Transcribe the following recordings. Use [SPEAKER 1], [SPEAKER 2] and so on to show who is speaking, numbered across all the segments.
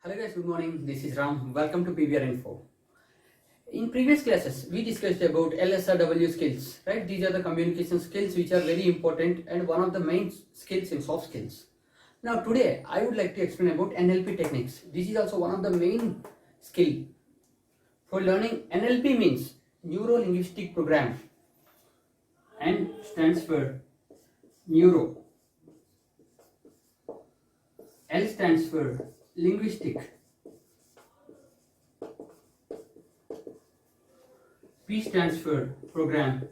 [SPEAKER 1] Hello guys, good morning. This is Ram. Welcome to PVR Info. In previous classes, we discussed about LSRW skills, right? These are the communication skills which are very important and one of the main skills in soft skills. Now today, I would like to explain about NLP techniques. This is also one of the main skill for learning. NLP means Neuro Linguistic Program and stands for Neuro. L stands for Linguistic. P stands for program.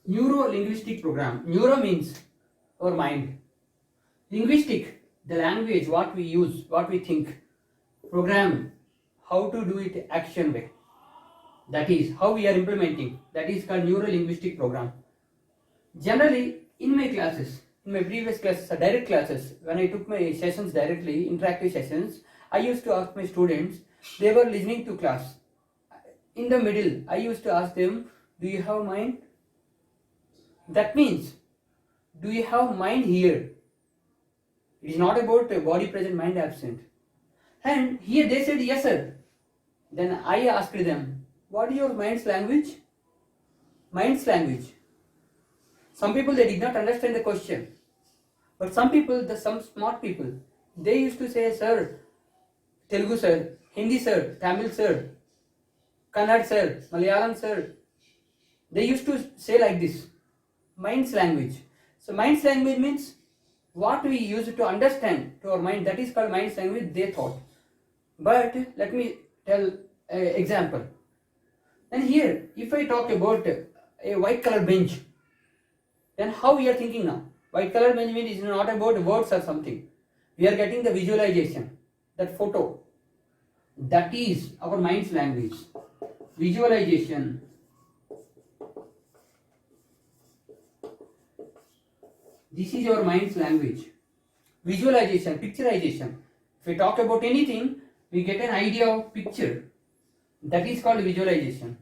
[SPEAKER 1] Neuro-linguistic program. Neuro means our mind. Linguistic, the language, what we use, what we think. Program, how to do it action way. That is how we are implementing. That is called neuro-linguistic program. Generally, in my classes, in my previous classes, direct classes, when I took my sessions directly, interactive sessions, I used to ask my students, they were listening to class. In the middle, I used to ask them, do you have mind? That means, do you have mind here? It is not about body present, mind absent. And here they said, yes sir. Then I asked them, what is your mind's language? Mind's language. Some people, they did not understand the question. But some people, some smart people, they used to say, sir, Telugu sir, Hindi sir, Tamil sir, Kannada sir, Malayalam sir. They used to say like this, mind's language. So mind's language means what we use to understand to our mind, that is called mind's language, they thought. But let me tell an example. And here, if I talk about a white color bench, then how we are thinking now? White color bench means is not about words or something. We are getting the visualization, that photo. That is our mind's language. Visualization. This is our mind's language. Visualization, picturization. If we talk about anything, we get an idea of picture. That is called visualization.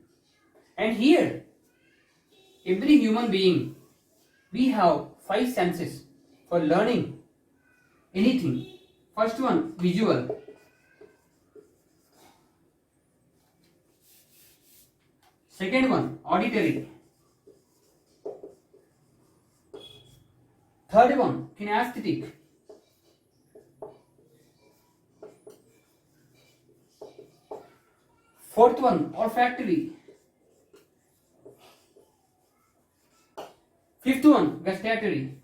[SPEAKER 1] And here, every human being, we have 5 senses for learning anything. First one, visual. Second one, auditory. Third one, kinesthetic. Fourth one, olfactory. Fifth one, gustatory.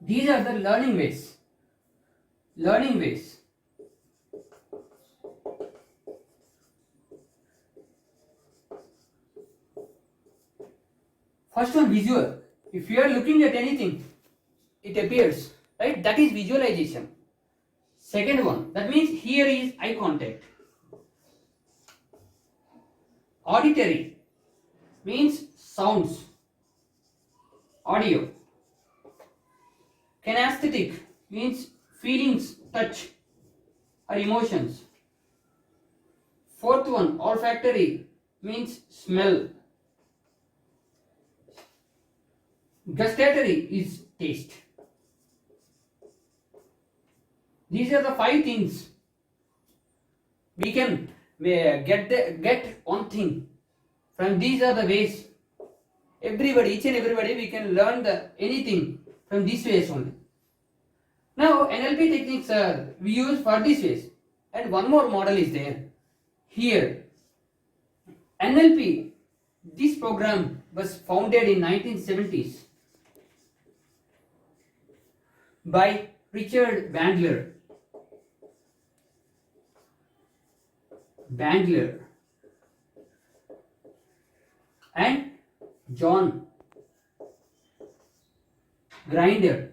[SPEAKER 1] These are the learning ways. Learning ways. First one, visual. If you are looking at anything, it appears, right? That is visualization. Second one, that means here is eye contact. Auditory means sounds, audio. Kinesthetic means feelings, touch or emotions. Fourth one, olfactory means smell. Gustatory is taste. These are the 5 things we can get one thing. From these are the ways. Everybody, each and everybody, we can learn anything from these ways only. Now NLP techniques are we use for these ways. And one more model is there. Here, NLP, this program was founded in 1970s by Richard Bandler. And John Grinder.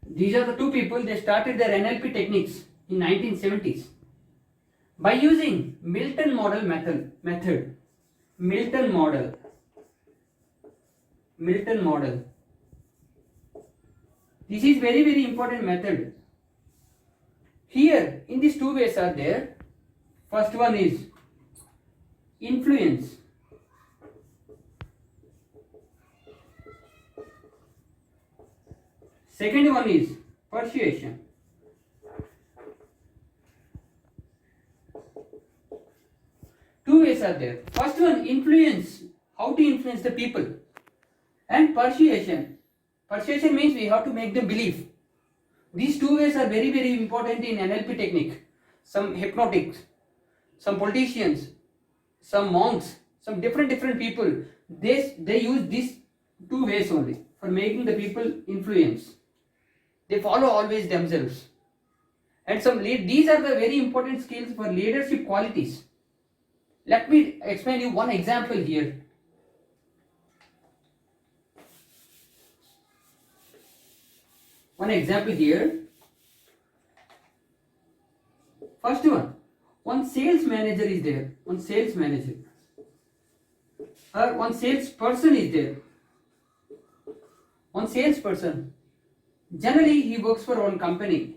[SPEAKER 1] These are the 2 people, they started their NLP techniques in 1970s by using Milton model method. Milton model. This is very important method. Here, in these 2 ways are there. First one is influence. Second one is persuasion. Two ways are there. First one, influence, how to influence the people, and persuasion. Persuasion means we have to make them believe. These two ways are very, very important in NLP technique. Some hypnotics, some politicians, some monks, some different people, they use these two ways only for making the people influence. They follow always themselves. And these are the very important skills for leadership qualities. Let me explain you one example here. One example here. First one sales manager is there. One sales manager. Or one salesperson is there. One salesperson. Generally, he works for one company.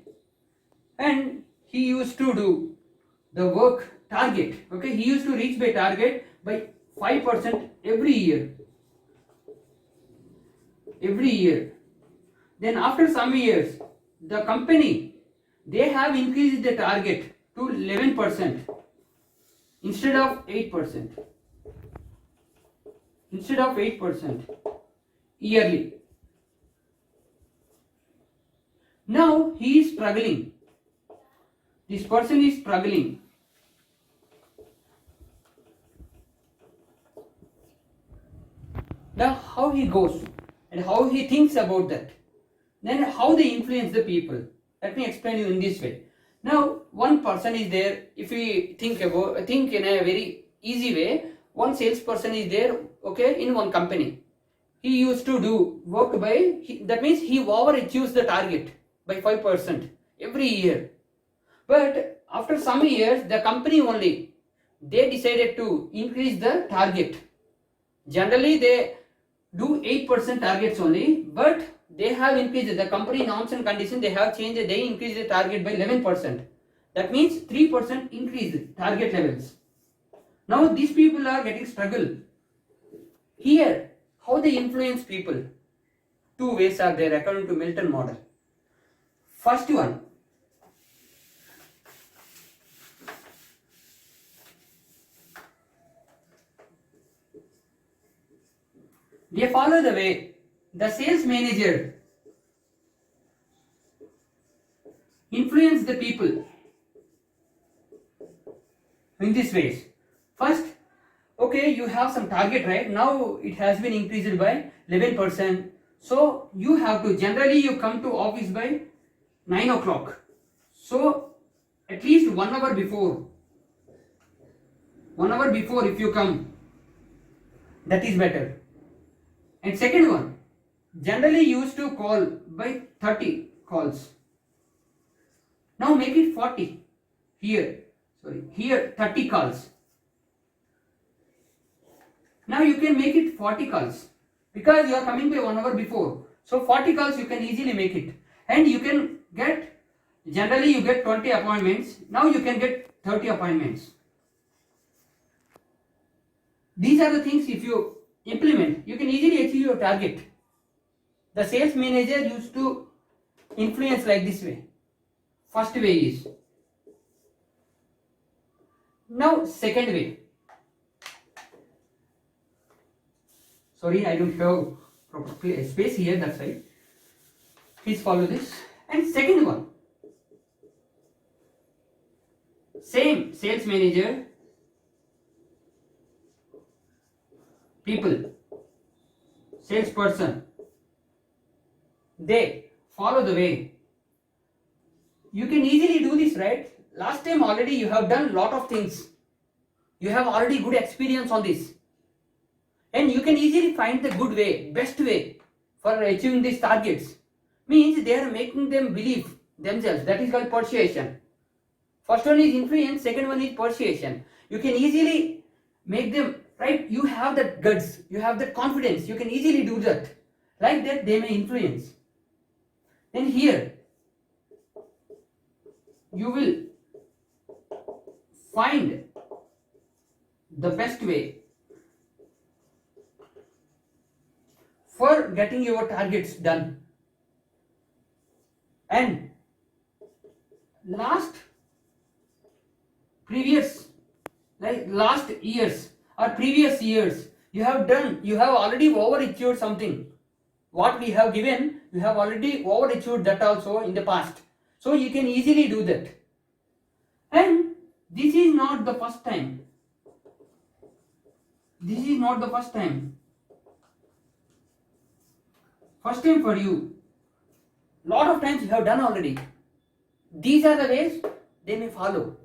[SPEAKER 1] And he used to do the work target. Okay, he used to reach by target by 5% every year. Every year. Then after some years, the company, they have increased the target to 11% instead of 8%. Instead of 8% yearly. Now he is struggling. This person is struggling. Now how he goes and how he thinks about that. Then how they influence the people. Let me explain you in this way. Now one person is there. If we think in a very easy way, one salesperson is there, okay, in one company. He used to do work that means he overachieves the target by 5% every year. But after some years, the company only, they decided to increase the target. Generally, they do 8% targets only, but they have increased the company norms and conditions, they have changed, they increased the target by 11%. That means 3% increased target levels. Now these people are getting struggle. Here, how they influence people? Two ways are there according to Milton model. First one, they follow the way the sales manager influence the people in this ways. First, okay, you have some target, right? Now it has been increased by 11%. So you have to, generally you come to office by 9 o'clock. So at least 1 hour before. 1 hour before if you come, that is better. And second one, generally used to call by 30 calls. Now make it 40. Here 30 calls. Now you can make it 40 calls because you are coming by 1 hour before. So 40 calls you can easily make it. And you can get, generally you get 20 appointments. Now you can get 30 appointments. These are the things if you implement, you can easily achieve your target. The sales manager used to influence like this way. First way is. Now second way. Sorry, I don't have proper space here, that's right. Please follow this. And second one. Same sales manager, people, salesperson, they follow the way. You can easily do this, right? Last time already you have done lot of things. You have already good experience on this. And you can easily find the good way, best way for achieving these targets. Means they are making them believe themselves. That is called persuasion. First one is influence, second one is persuasion. You can easily make them, right? You have that guts, you have that confidence, you can easily do that. Like that they may influence. Then here, you will find the best way for getting your targets done. And last years or previous years, you have already overachieved something. What we have given, you have already overachieved that also in the past. So you can easily do that. And this is not the first time. This is not the first time. First time for you. Lot of times you have done already. These are the ways they may follow.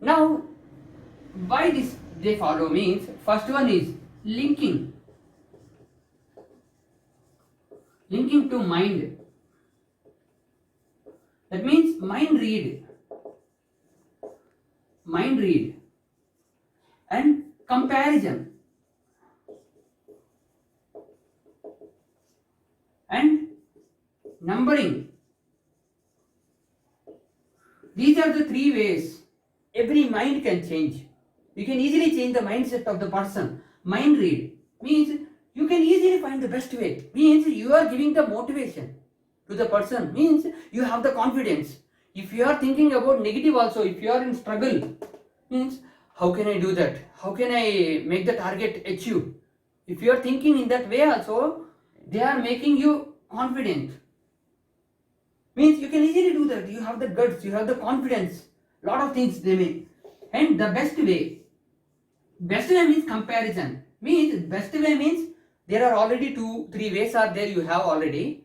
[SPEAKER 1] Now, why this they follow means, first one is linking to mind. That means mind read and comparison and numbering. These are the three ways every mind can change. You can easily change the mindset of the person. Mind read means you can easily find the best way. Means you are giving the motivation to the person. Means you have the confidence. If you are thinking about negative also, if you are in struggle, means how can I do that? How can I make the target achieve? If you are thinking in that way also, they are making you confident. Means you can easily do that. You have the guts, you have the confidence. Lot of things they make. And the best way means comparison. Means best way means there are already 2-3 ways are there you have already.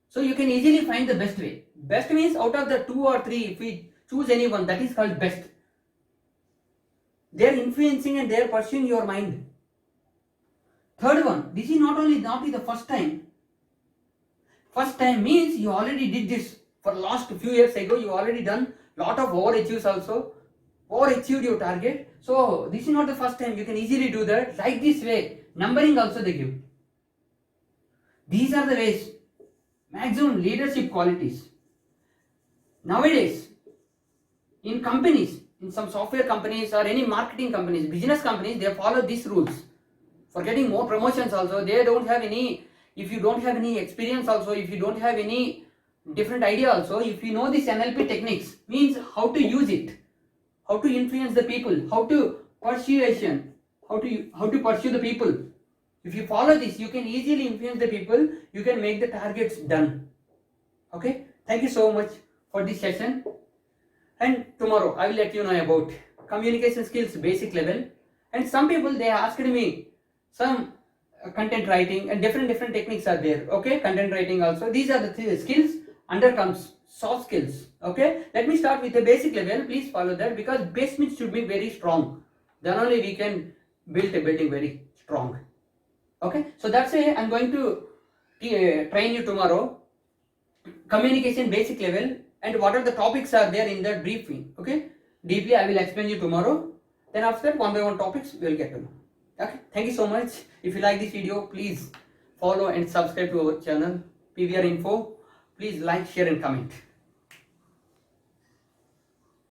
[SPEAKER 1] So you can easily find the best way. Best means out of the 2 or 3, if we choose any one, that is called best. They are influencing and they are pursuing your mind. Third one, this is not the first time. First time means you already did this for last few years ago. You already done lot of overachieves also. Overachieved your target. So this is not the first time. You can easily do that. Like this way. Numbering also they give. These are the ways. Maximum leadership qualities. Nowadays, in companies, in some software companies or any marketing companies, business companies, they follow these rules. For getting more promotions also, they don't have any, if you don't have any experience also, if you don't have any different idea also, if you know this NLP techniques, means how to use it, how to influence the people, how to persuasion, how to pursue the people. If you follow this, you can easily influence the people, you can make the targets done. Okay, thank you so much for this session. And tomorrow I will let you know about communication skills basic level. And some people, they asked me some content writing and different techniques are there. Okay, content writing also. These are the skills. Under comes soft skills. Okay, let me start with the basic level. Please follow that, because basement should be very strong. Then only we can build a building very strong. Okay, so that's it. I'm going to train you tomorrow. Communication basic level and what are the topics are there in that briefing. Okay, deeply I will explain you tomorrow. Then after that, one by one topics we will get to know. Okay, thank you so much. If you like this video, please follow and subscribe to our channel PVR Info. Please like, share and comment.